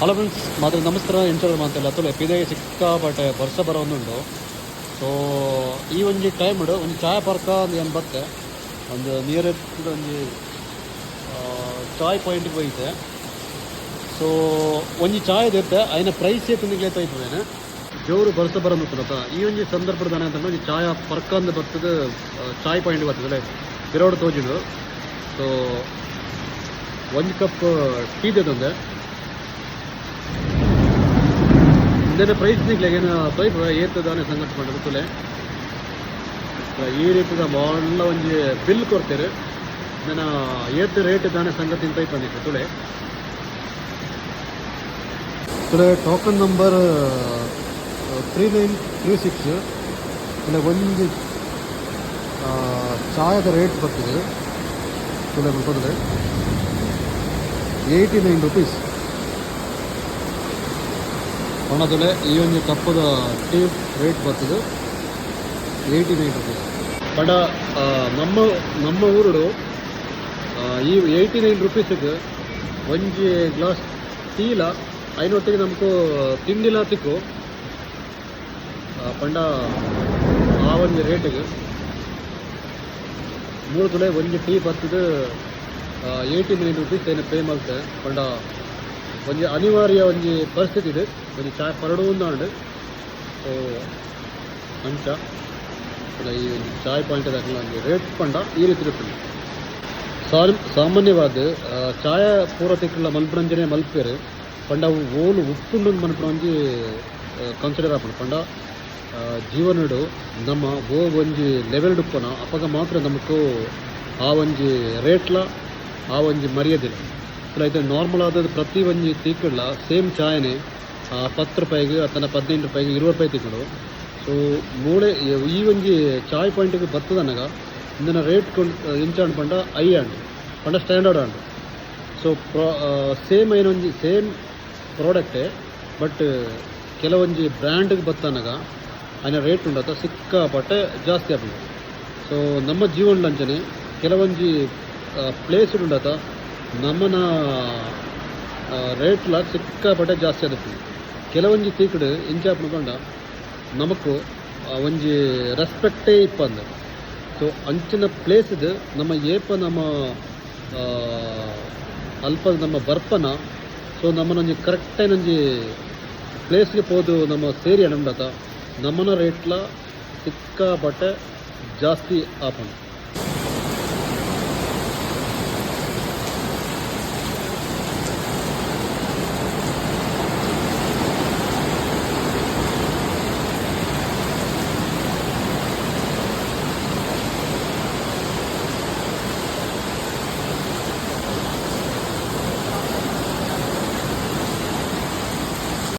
Hello friends, ಮಾತ್ರ ನಮಸ್ಕಾರ. ಎಂಚೋದು ಮಾತಲ್ಲ ಅತುಲೆ ಎಪಿದಾಗೆ ಸಿಕ್ಕಾಪಟ್ಟೆ ವರ್ಷ ಬರೋಂದುಂಡು. ಸೊ ಈ ಒಂಜಿ ಟೈಮ್ ಒಂದು ಚಾಯ್ ಪಾರ್ಕ ಒಂದು ಏನು ಬತ್ತೆ ಒಂದು ನಿಯರೆಸ್ಟ್ ಒಂದು ಚಾಯ್ ಪಾಯಿಂಟ್ಗೆ ಹೋಯ್ತೆ. ಸೊ ಒಂಜಿ ಚಾಯ್ ಇರುತ್ತೆ ಐನ ಪ್ರೈಸ್ ತಿಂದಿಗ್ಲೇತ ಇದ್ದೇನೆ ಜೋರು ಬರ್ಸ ಬರೋದು ಗೊತ್ತ. ಈ ಒಂಜಿ ಸಂದರ್ಭದ ಅಂತಂದ್ರೆ ಒಂದು ಚಾಯ್ ಪರ್ಕ ಅಂದು ಬರ್ತದೆ, ಚಾಯ್ ಪಾಯಿಂಟ್ ಬರ್ತದೆ ಗಿರೋಡು ತೋಜಿಡು. ಸೊ ಒಂದು ಕಪ್ ಟೀ ತಂದೆ ಇದರ ಪ್ರೈಸ್ ನಿಗ್ಲೇನು ತೋಯ್ಪ ಏತದಾನೆ ಸಂಗತಿ ಮಾಡಿ ಗೊತ್ತಲೆ ಈ ರೀತಿದ ಭಾಳ ಒಂಜಿ ಬಿಲ್ ಕೊಡ್ತೇವೆ ನಾನು ಏತ್ ರೇಟ್ ದಾನೆ ಸಂಗತಿ ಅಂತ ಬಂದಿತ್ತು ತುಳೆ ತುಳೆ ಟೋಕನ್ ನಂಬರ್ 3936 ತುಳೆ ಒಂದು ಚಾಯದ ರೇಟ್ ಬರ್ತಿದೆ ತುಳೆ ಗೊತ್ತಿದೆ 89 rupees. ಹಣದೊಲೆ ಈ ಒಂದು ಕಪ್ಪದ ಟೀ ರೇಟ್ ಬರ್ತದೆ 89 rupees. ಬಡ ನಮ್ಮ ಊರುಡು ಈ 89 rupeesಗೆ ಒಂಜಿ ಗ್ಲಾಸ್ ಟೀಲ ಐನೊಟ್ಟಿಗೆ ನಮಗೂ ತಿಂಡಿಲ ತಿಕ್ಕು ಪಂಡ ಆ ಒಂದು ರೇಟಿಗೆ 3 ತುಲೆ ಒಂಜಿ ಟೀ ಬರ್ತದೆ 89 rupees ಏನು ಪೇ ಮಾಡ್ತೇವೆ. ಪಂಡ ಒಂಜಿ ಅನಿವಾರ್ಯ ಒಂಜಿ ಪರಿಸ್ಥಿತಿ ಇದೆ, ಒಂಜಿ ಚಾಯ್ ಪರಡುವುದಾಂಡು. ಸೊ ಅಂಚ ಈ ಒಂದು ಚಾಯ್ ಪಾಯಿಂಟ್ ಒಂದು ರೇಟ್ ಪಂಡ ಈ ರೀತಿ ಇರ್ತದೆ. ಸಾಮಾನ್ಯವಾದ ಚಾಯ ಪೂರ ತಿಕ್ಕಲ ಮಲ್ಪರಂಜನೆ ಮಲ್ಪೇರು ಪಂಡ ಅವು ಓಲು ಉಪ್ಪುಂಡು ಮಲ್ಪರಂಜಿ ಕನ್ಸಿಡರ್ ಆಪಣ. ಪಂಡ ಜೀವನಡು ನಮ್ಮ ಓ ಒಂಜಿ ಲೆವೆಲ್ ಉಪ್ಪನ ಅಪಗ ಮಾತ್ರ ನಮಗೂ ಆ ಒಂಜಿ ರೇಟ್ಲ ಆ ಒಂಜಿ ಮರ್ಯಾದಿಲ್ಲ. అయితే ನಾರ್ಮಲ್ ಆದದ್ದು ಪ್ರತಿ ಒಂಜಿ ತಿಕ್ಕಡ್ಲ ಸೇಮ್ ಚಾಯನೇ 10 ರೂಪಾಯಿಗೆ ಅಥವಾ 15 ರೂಪಾಯಿಗೆ 20 ರೂಪಾಯಿ ತಿಕ್ಕಡು. ಸೊ ಮೂಳೆ ಈ ಒಂಜಿ ಚಾಯ್ ಪಾಯಿಂಟಿಗೆ ಬರ್ತದನಗ ಇಂದಿನ ರೇಟ್ ಇಂಚಾಂಡ್ ಪಂಡ ಐ ಆಂಡ್ ಪಂಡ ಸ್ಟ್ಯಾಂಡರ್ಡ್ ಆಂಡ್. ಸೊ ಸೇಮ್ ಏನೊಂಜಿ ಸೇಮ್ ಪ್ರಾಡಕ್ಟೇ ಬಟ್ ಕೆಲವೊಂಜಿ ಬ್ರ್ಯಾಂಡ್ಗೆ ಬತ್ತನಗ അതിನ ರೇಟ್ ಉಂಡತ ಸಿಕ್ಕಾಪಟ್ಟೆ ಜಾಸ್ತಿ ಆಗ್ತದೆ. ಸೊ ನಮ್ಮ ಜೀವನದಂಚನೆ ಕೆಲವೊಂಜಿ ಪ್ಲೇಸ್ ಉಂಡತ ನಮ್ಮನ ರೇಟ್ಲ ಸಿಕ್ಕಾಪಟ್ಟೆ ಜಾಸ್ತಿ ಆಗುತ್ತೆ. ಕೆಲವೊಂಜಿ ತೀಕಡು ಇಂಚಾಪ್ ಮುಖಂಡ ನಮಕು ಒಂಜಿ ರೆಸ್ಪೆಕ್ಟೇ ಇಪ್ಪಂದು. ಸೊ ಅಂಚಿನ ಪ್ಲೇಸ್ದು ನಮ್ಮ ಏಪ ನಮ್ಮ ಅಲ್ಪ ನಮ್ಮ ಬರ್ಪನ ಸೊ ನಮ್ಮನೊಂಜಿ ಕರೆಕ್ಟೈನೊಂಜಿ ಪ್ಲೇಸ್ಗೆ ಹೋದು ನಮ್ಮ ಸೇರಿ ಅಣಂಡತ ನಮ್ಮನ ರೇಟ್ಲ ಸಿಕ್ಕಾಪಟ್ಟೆ ಜಾಸ್ತಿ ಆಪಣ.